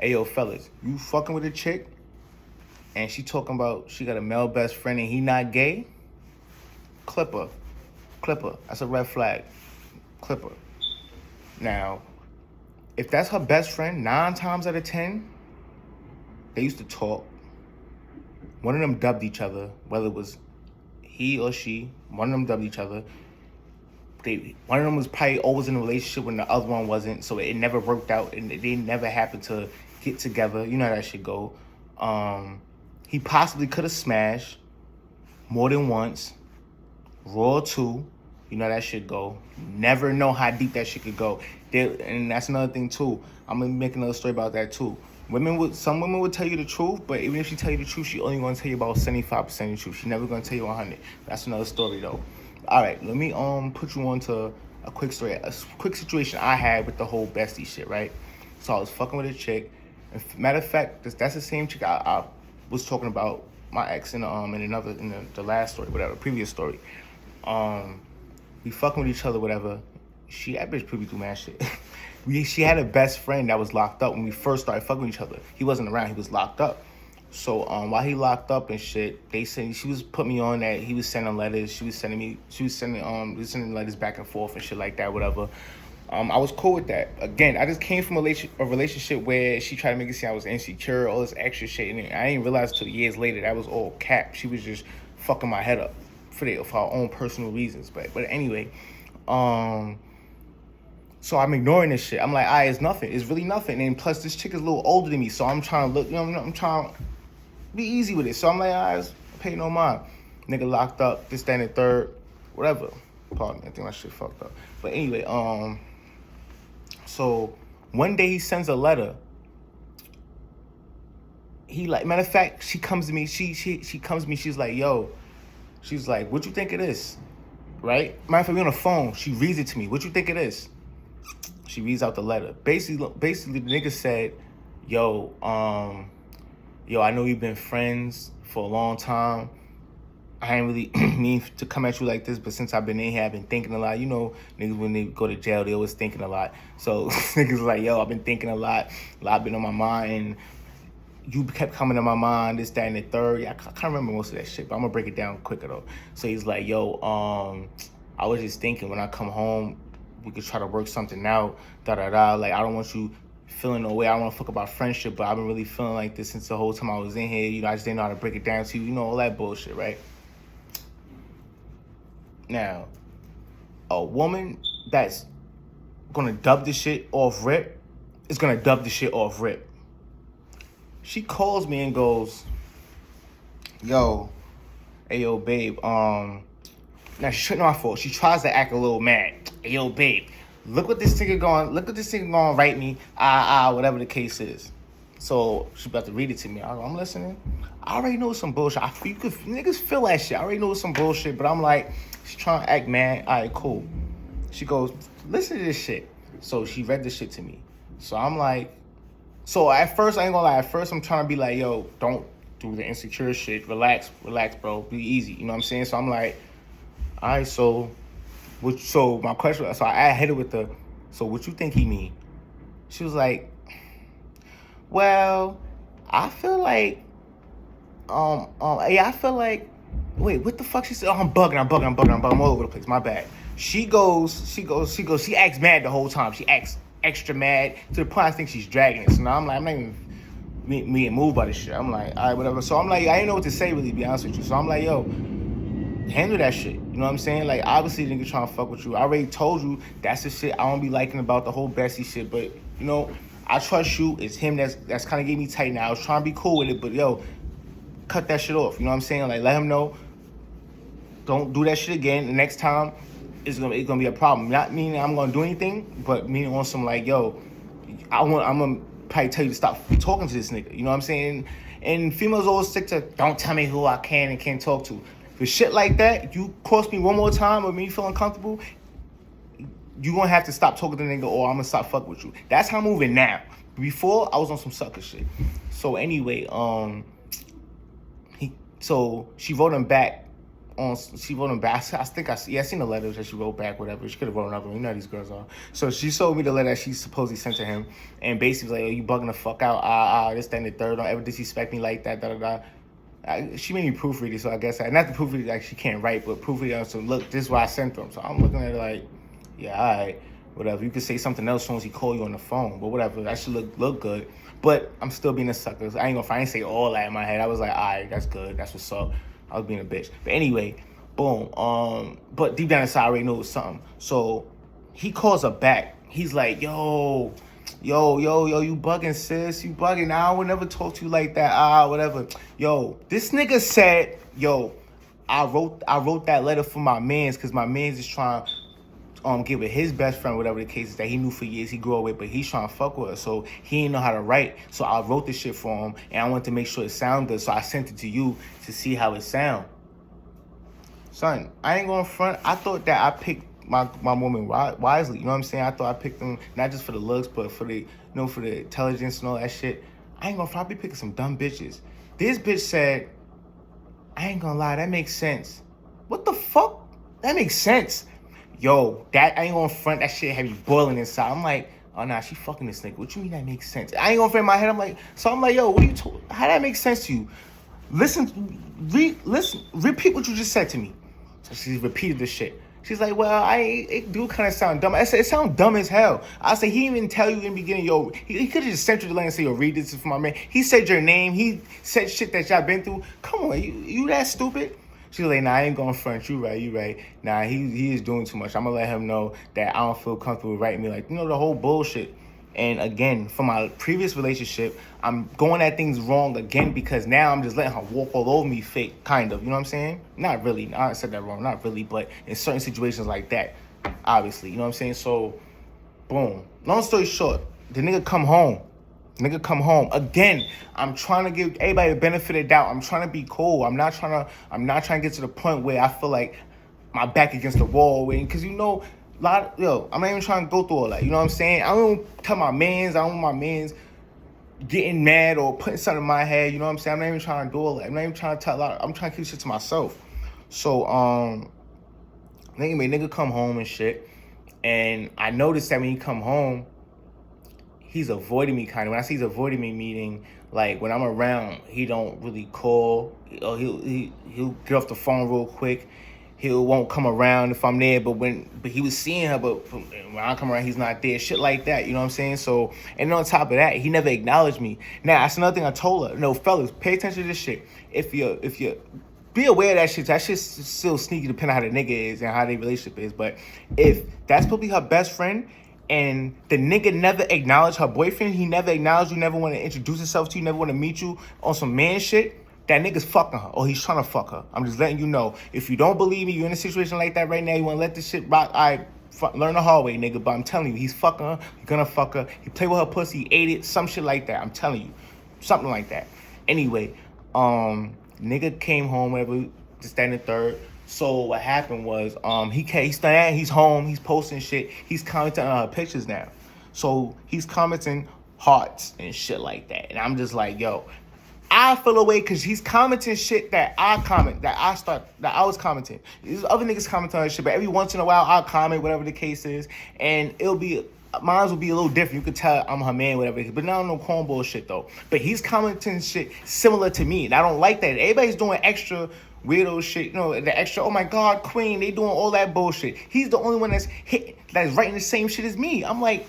Hey, yo, fellas, you fucking with a chick and she talking about she got a male best friend and he not gay? Clipper. That's a red flag. Clipper. Now, if that's her best friend, 9 times out of 10, they used to talk. One of them dubbed each other, whether it was he or she, one of them dubbed each other. One of them was probably always in a relationship when the other one wasn't, so it never worked out and they never happened to get together. You know how that shit go. He possibly could have smashed more than once. Raw too. You know how that shit go. Never know how deep that shit could go. And that's another thing too. I'm gonna make another story about that too. Some women would tell you the truth, but even if she tell you the truth, she only gonna tell you about 75% of the truth. She never gonna tell you 100. That's another story though. All right, let me put you on to a quick story, a quick situation I had with the whole bestie shit, right? So I was fucking with a chick. And matter of fact, that's the same chick I was talking about my ex in the last story, whatever, previous story. We fucking with each other, whatever. That bitch put me through mad shit. She had a best friend that was locked up when we first started fucking with each other. He wasn't around, he was locked up. So while he locked up and shit, they said she was put me on that he was sending letters. She was sending letters back and forth and shit like that, whatever. I was cool with that. Again, I just came from a relationship where she tried to make it seem I was insecure, all this extra shit, and I didn't realize until years later that was all cap. She was just fucking my head up for her own personal reasons. But anyway, so I'm ignoring this shit. I'm like, it's nothing. It's really nothing. And plus, this chick is a little older than me, so I'm trying to look. I'm trying to be easy with it. So I'm like, pay no mind. Nigga locked up, this, that, and the third, whatever. Pardon me, I think my shit fucked up. But anyway, so one day he sends a letter. Matter of fact, she comes to me. She comes to me. She's like, she's like, what you think it is? Right? Matter of fact, we on the phone. She reads it to me. What you think it is? She reads out the letter. Basically, the nigga said, I know you've been friends for a long time. I ain't really mean to come at you like this, but since I've been in here, I've been thinking a lot. You know, niggas, when they go to jail, they always thinking a lot. So niggas like, I've been thinking a lot been on my mind, and you kept coming to my mind, this, that, and the third. Yeah, I can't remember most of that shit, but I'm gonna break it down quicker though. So he's like, I was just thinking when I come home, we could try to work something out, da-da-da. Like, I don't want you feeling no way. I don't want to fuck about friendship, but I've been really feeling like this since the whole time I was in here. You know, I just didn't know how to break it down to you. You know, all that bullshit, right? Now, a woman that's gonna dub this shit off rip is gonna dub this shit off rip. She calls me and goes, hey, babe, now she's not my fault. She tries to act a little mad. Hey, babe, look what this nigga going write me, whatever the case is. So she's about to read it to me. I'm listening. I already know some bullshit. Niggas feel that shit. I already know some bullshit, but I'm like, she's trying to act mad. All right, cool. She goes, listen to this shit. So she read this shit to me. So I'm like, at first, I ain't gonna lie. At first, I'm trying to be like, don't do the insecure shit. Relax, bro. Be easy. You know what I'm saying? So I'm like, all right, so my question, so I hit it with so what you think he mean? She was like, well, I feel like, I feel like, wait, what the fuck? She said, I'm bugging, I'm all over the place, my bad. She acts mad the whole time. She acts extra mad to the point I think she's dragging it. So now I'm like, I'm not even being moved by this shit. I'm like, all right, whatever. So I'm like, I didn't know what to say really, to be honest with you. So I'm like, handle that shit. You know what I'm saying? Like, obviously the nigga trying to fuck with you. I already told you that's the shit I don't be liking about the whole Bessie shit. But, I trust you. It's him that's kind of getting me tight now. I was trying to be cool with it, but cut that shit off. You know what I'm saying? Like, let him know. Don't do that shit again. The next time, it's gonna be a problem. Not meaning I'm gonna do anything, but meaning on some like, I'm gonna probably tell you to stop talking to this nigga. You know what I'm saying? And females always stick to, don't tell me who I can and can't talk to. For shit like that, if you cross me one more time or me feeling comfortable, you gonna have to stop talking to the nigga or I'm gonna stop fucking with you. That's how I'm moving now. Before, I was on some sucker shit. So anyway, so she wrote him back she wrote him back. I think I seen the letters that she wrote back, whatever. She could have wrote another one. You know how these girls are. So she showed me the letter that she supposedly sent to him, and basically like, "Oh, you bugging the fuck out? This, that, and the third. Don't ever disrespect me like that. Da da da." She made me proofread it, so I guess not the proofread like she can't write, but proofread it. So look, this is what I sent them. So I'm looking at it like, yeah, all right, whatever. You could say something else as soon as he call you on the phone, but whatever. That should look good. But I'm still being a sucker. I ain't say all that in my head. I was like, all right, that's good. That's what's up. I was being a bitch. But anyway, boom. But deep down inside, I already knew it was something. So he calls her back. He's like, yo, you bugging, sis. You bugging. I would never talk to you like that. Whatever. Yo, this nigga said, yo, I wrote that letter for my mans because my mans is trying to get with his best friend, whatever the case is, that he knew for years, he grew up with, but he's trying to fuck with her, so he didn't know how to write. So I wrote this shit for him, and I wanted to make sure it sounded good, so I sent it to you to see how it sound. Son, I ain't going front. I thought that I picked my woman wisely. You know what I'm saying? I thought I picked them not just for the looks, but for the for the intelligence and all that shit. I ain't gonna front. I be picking some dumb bitches. This bitch said, I ain't gonna lie, that makes sense. What the fuck? That makes sense. Yo, that I ain't gonna front. That shit had me boiling inside. I'm like, oh nah, she fucking this nigga. What you mean that makes sense? I ain't gonna front in my head. I'm like, yo, what are you talking? How that make sense to you? Listen, repeat what you just said to me. So she repeated the shit. She's like, well, it do kind of sound dumb. I said, it sounds dumb as hell. I said, he didn't even tell you in the beginning, yo, he could have just sent you the link and say, yo, read this for my man. He said your name. He said shit that y'all been through. Come on, you that stupid? She's like, nah, I ain't going front. You right. Nah, he is doing too much. I'm going to let him know that I don't feel comfortable writing me like, the whole bullshit. And again, for my previous relationship, I'm going at things wrong again because now I'm just letting her walk all over me fake, kind of. You know what I'm saying? Not really. I said that wrong. Not really. But in certain situations like that, obviously. You know what I'm saying? So, boom. Long story short, the nigga come home. Again, I'm trying to give everybody the benefit of the doubt. I'm trying to be cool. I'm not trying to get to the point where I feel like my back against the wall. Because I'm not even trying to go through all that. You know what I'm saying? I don't tell my mans. I don't want my mans getting mad or putting something in my head. You know what I'm saying? I'm not even trying to do all that. I'm not even trying to tell a lot. I'm trying to keep shit to myself. So, nigga come home and shit. And I noticed that when he come home, he's avoiding me kind of. When I say he's avoiding me, meaning like when I'm around, he don't really call. He'll get off the phone real quick. He won't come around if I'm there. But he was seeing her, but when I come around, he's not there. Shit like that. You know what I'm saying? So, and on top of that, he never acknowledged me. Now that's another thing I told her. No, fellas, pay attention to this shit. If you be aware of that shit. That shit's still sneaky depending on how the nigga is and how their relationship is. But if that's supposed to be her best friend, and the nigga never acknowledged her boyfriend, he never acknowledged you, never want to introduce himself to you, never want to meet you on some man shit, that nigga's fucking her, or he's trying to fuck her. I'm just letting you know. If you don't believe me, you're in a situation like that right now, you want to let this shit rock, learn the hard way, nigga. But I'm telling you, he's fucking her, he's gonna fuck her, he played with her pussy, he ate it, some shit like that. I'm telling you. Something like that. Anyway, nigga came home, whatever, just that and the third. So what happened was, he's home, he's posting shit, he's commenting on her pictures now. So he's commenting hearts and shit like that. And I'm just like, yo, I feel away because he's commenting shit that I was commenting. These other niggas comment on shit, but every once in a while I'll comment, whatever the case is, and mine will be a little different. You could tell I'm her man, whatever. But not no cornball shit though. But he's commenting shit similar to me, and I don't like that. Everybody's doing extra weirdo shit, the extra, oh my God, queen, they doing all that bullshit. He's the only one that's writing the same shit as me. I'm like,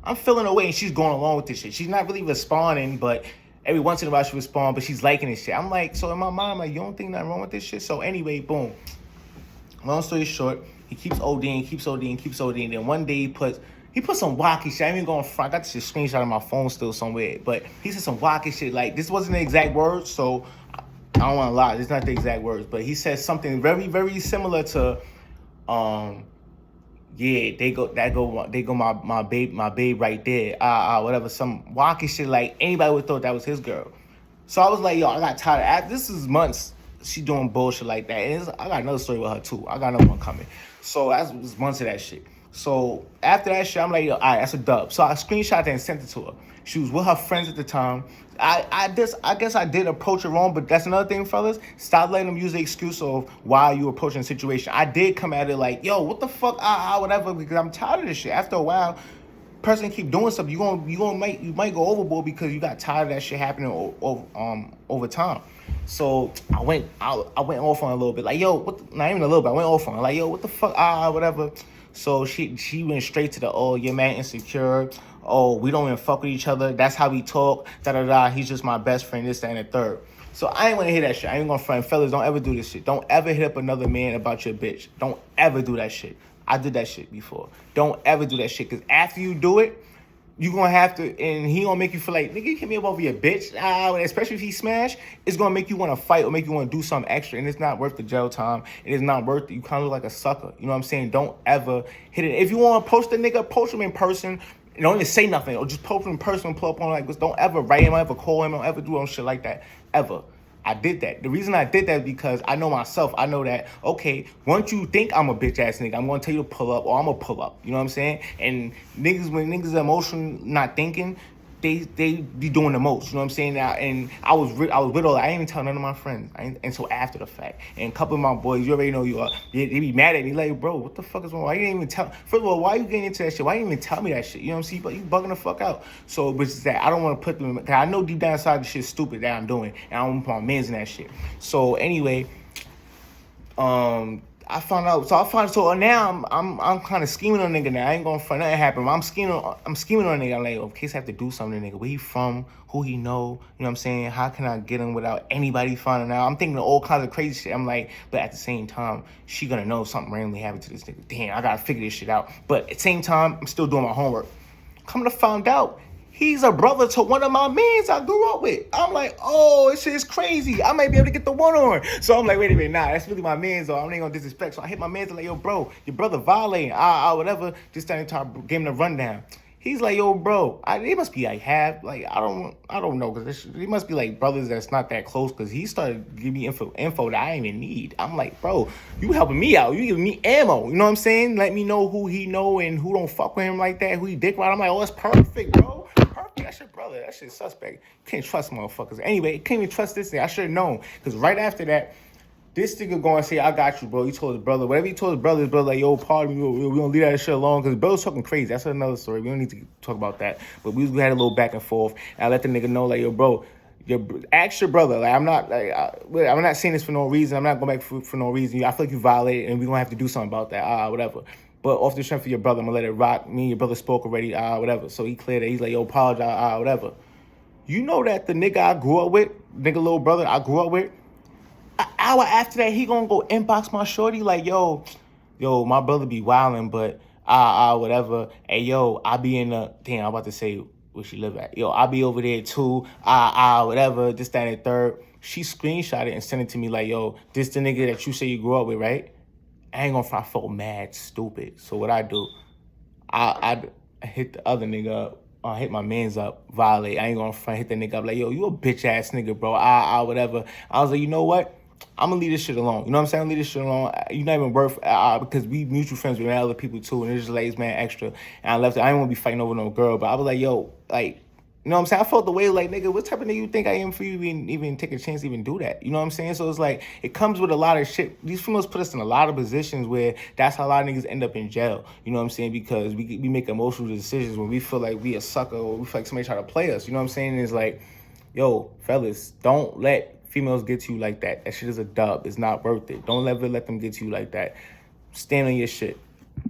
I'm feeling away, and she's going along with this shit. She's not really responding, but every once in a while she responds, but she's liking this shit. I'm like, so in my mind, I'm like, you don't think nothing wrong with this shit? So anyway, boom. Long story short, he keeps ODing. Then one day he put some wacky shit. I ain't even going front. I got this screenshot on my phone still somewhere. But he said some wacky shit. Like, this wasn't the exact words, so I don't want to lie. It's not the exact words. But he said something very, very similar to, they go my babe right there. Whatever. Some wacky shit like anybody would thought that was his girl. So I was like, yo, I got tired. This is months she doing bullshit like that. And I got another story with her too. I got another one coming. So that's months of that shit. So after that shit, I'm like, yo, all right, that's a dub. So I screenshot that and sent it to her. She was with her friends at the time. I guess I did approach her wrong, but that's another thing, fellas. Stop letting them use the excuse of why you approaching the situation. I did come at it like, yo, what the fuck, whatever, because I'm tired of this shit. After a while, person keep doing stuff, you might go overboard because you got tired of that shit happening over time. So I went off on a little bit, like, yo, not even a little bit. I went off on her, like, yo, what the fuck, whatever. So she went straight to the, oh, your man insecure. Oh, we don't even fuck with each other. That's how we talk. Da da da. He's just my best friend. This, that, and the third. So I ain't want to hear that shit. I ain't gonna front. Fellas, don't ever do this shit. Don't ever hit up another man about your bitch. Don't ever do that shit. I did that shit before. Don't ever do that shit. Because after you do it, you gonna have to, and he gonna make you feel like, nigga, you hit me up over your bitch. Especially if he smash, it's gonna make you want to fight or make you want to do something extra, and it's not worth the jail time. It is not worth it. You kind of look like a sucker. You know what I'm saying? Don't ever hit it. If you want to post the nigga, post him in person. Don't even say nothing, or just post him in person and pull up on him like this. Don't ever write him, don't ever call him, don't ever do shit like that, ever. I did that. The reason I did that is because I know myself. I know that, okay, once you think I'm a bitch ass nigga, I'm gonna tell you to pull up, or I'm gonna pull up. You know what I'm saying? And niggas, when niggas are emotional, not thinking, they be doing the most. You know what I'm saying? Now, and I was with all that. I didn't even tell none of my friends until after the fact. And a couple of my boys, you already know you are. They be mad at me like, bro, what the fuck is wrong? Why you didn't even tell? First of all, why you getting into that shit? Why you didn't even tell me that shit? You know what I'm saying? But you bugging the fuck out. So, but it's that I don't want to put them. Cause I know deep down inside the shit's stupid that I'm doing, and I don't want to put my mans in that shit. So anyway, I found out. So now I'm kind of scheming on a nigga now. I ain't gonna front nothing happen. I'm scheming on a nigga. I'm like, in case I have to do something to nigga. Where he from? Who he know? You know what I'm saying? How can I get him without anybody finding out? I'm thinking of all kinds of crazy shit. I'm like, but at the same time, she gonna know something randomly happened to this nigga. Damn, I gotta figure this shit out. But at the same time, I'm still doing my homework. Come to find out, he's a brother to one of my mans I grew up with. I'm like, oh, this shit is crazy. I might be able to get the one on. So I'm like, wait a minute, nah, that's really my mans, though. I ain't gonna disrespect. So I hit my mans and like, yo, bro, your brother violating, whatever. Just starting to give him the rundown. He's like, yo, bro, they must be like half, like, I don't know, because they must be like brothers that's not that close, because he started giving me info that I didn't even need. I'm like, bro, you helping me out. You giving me ammo. You know what I'm saying? Let me know who he know and who don't fuck with him like that, who he dick ride. I'm like, oh, that's perfect, bro. Perfect. That's your brother. That shit's suspect. You can't trust motherfuckers. Anyway, can't even trust this thing. I should have known, because right after that, this nigga going to say, I got you, bro. He told his brother. Whatever he told his brother, like, yo, pardon me, we don't leave that shit alone. Because brother's talking crazy. That's another story. We don't need to talk about that. But we had a little back and forth. And I let the nigga know, like, yo, bro, ask your brother. Like, I'm not saying this for no reason. I'm not going back for no reason. I feel like you violated, and we're going to have to do something about that. Whatever. But off the strength of your brother, I'm going to let it rock. Me and your brother spoke already. Whatever. So he cleared it. He's like, yo, apologize. Whatever. You know that the nigga I grew up with, nigga little brother I grew up with, an hour after that, he gonna go inbox my shorty like, yo, my brother be wildin', but whatever. Hey, yo, I be in the, damn, I'm about to say where she live at. Yo, I be over there too. Whatever. This, that, and the third. She screenshot it and sent it to me like, yo, this the nigga that you say you grew up with, right? I ain't gonna. I felt mad stupid. So what I do, I hit the other nigga up. I hit my mans up, violate. I ain't gonna front, hit the nigga up like, yo, you a bitch ass nigga, bro. Whatever. I was like, you know what? I'm gonna leave this shit alone. You know what I'm saying? Leave this shit alone. You're not even worth because we mutual friends with other people too, and it just lays man extra. And I left it. I didn't want to be fighting over no girl, but I was like, yo, like, you know what I'm saying? I felt the way like, nigga, what type of nigga you think I am for you even take a chance to even do that? You know what I'm saying? So it's like, it comes with a lot of shit. These females put us in a lot of positions where that's how a lot of niggas end up in jail. You know what I'm saying? Because we make emotional decisions when we feel like we a sucker or we feel like somebody try to play us. You know what I'm saying? It's like, yo, fellas, don't let females get to you like that. That shit is a dub. It's not worth it. Don't ever let them get to you like that. Stand on your shit.